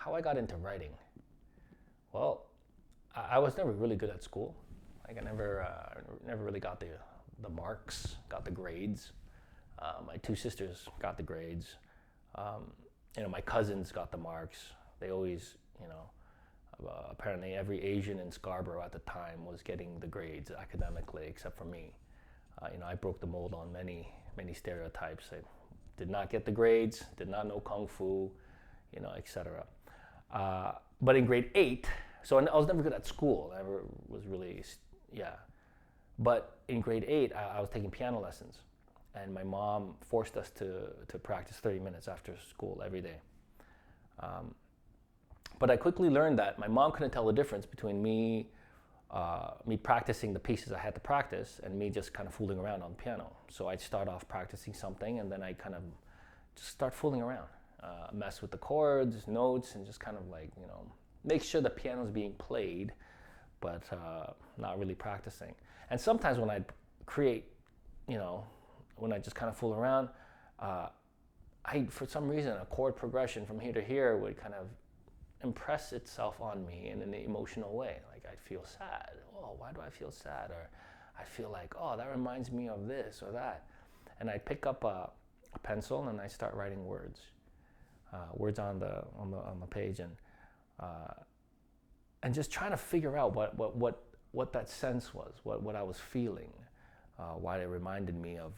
how I got into writing. Well, I was never really good at school. Like I never really got the marks, got the grades. My two sisters got the grades. Um, my cousins got the marks. They always, apparently every Asian in Scarborough at the time was getting the grades academically, except for me. I broke the mold on many stereotypes. I did not get the grades, did not know kung fu, etc. But in grade 8, so I was never good at school. I never was really, yeah. But in grade 8, I was taking piano lessons, and my mom forced us to practice 30 minutes after school every day. But I quickly learned that my mom couldn't tell the difference between me practicing the pieces I had to practice and me just kind of fooling around on the piano. So I'd start off practicing something, and then I kind of just start fooling around, mess with the chords, notes, and just kind of like, make sure the piano's being played, but not really practicing. And sometimes when I'd create, when I just kind of fool around, for some reason, a chord progression from here to here would kind of impress itself on me in an emotional way. Like I'd feel sad. Oh, why do I feel sad? Or I feel like, oh, that reminds me of this or that. And I'd pick up a pencil and I start writing words on the page, and just trying to figure out what that sense was, what I was feeling, why it reminded me of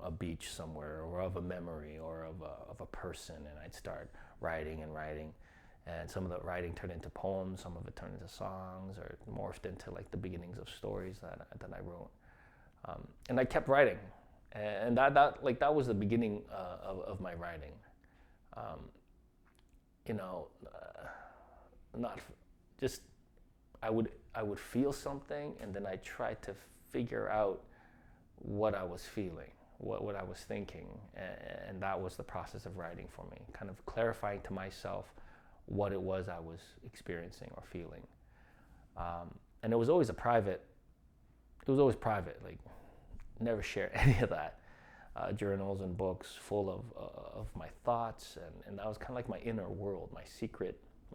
a beach somewhere, or of a memory, or of a person. And I'd start writing and writing. And some of the writing turned into poems, some of it turned into songs, or morphed into like the beginnings of stories that I wrote. And I kept writing, and that was the beginning of my writing. Not just I would feel something, and then I tried to figure out what I was feeling, what I was thinking, and that was the process of writing for me, kind of clarifying to myself what it was I was experiencing or feeling. And it was always private, like never share any of that. Journals and books full of my thoughts, and that was kind of like my inner world, my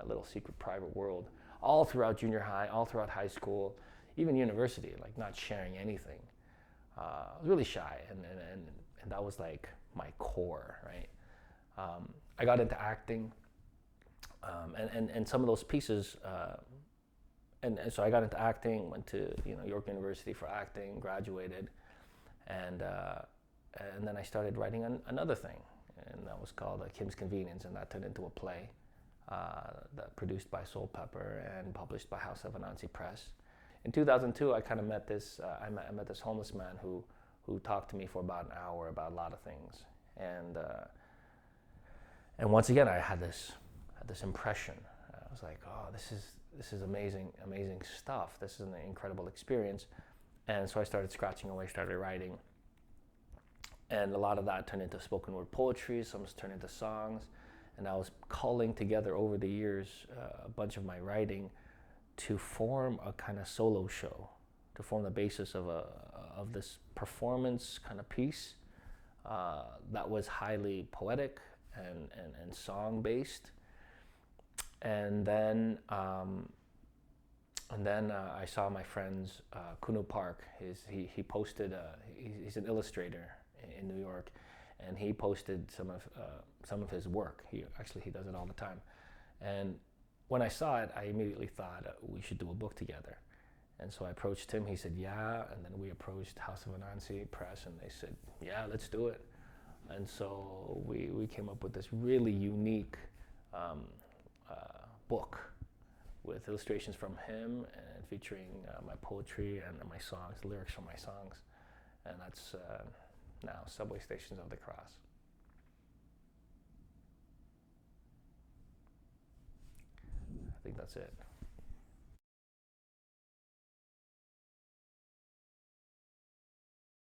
little secret private world, all throughout junior high, all throughout high school, even university, like not sharing anything. I was really shy, and that was like my core, right? I got into acting, and some of those pieces, and so I got into acting, went to York University for acting, graduated, and then I started writing another thing, and that was called Kim's Convenience, and that turned into a play that produced by Soul Pepper and published by House of Anansi Press. In 2002, I kind of met this. I met this homeless man who talked to me for about an hour about a lot of things, and once again, I had this impression. I was like, oh, this is amazing stuff. This is an incredible experience, and so I started scratching away, started writing. And a lot of that turned into spoken word poetry, some turned into songs, and I was culling together over the years a bunch of my writing to form a kind of solo show, to form the basis of this performance kind of piece that was highly poetic and song based. And then I saw my friend's Kuno Park. He posted. He's an illustrator in New York, and he posted some of his work. He does it all the time. And when I saw it, I immediately thought we should do a book together. And so I approached him. He said, yeah. And then we approached House of Anansi Press, and they said, yeah, let's do it. And so we came up with this really unique book with illustrations from him and featuring my poetry and my songs, lyrics from my songs. And that's now Subway Stations of the Cross. I think that's it.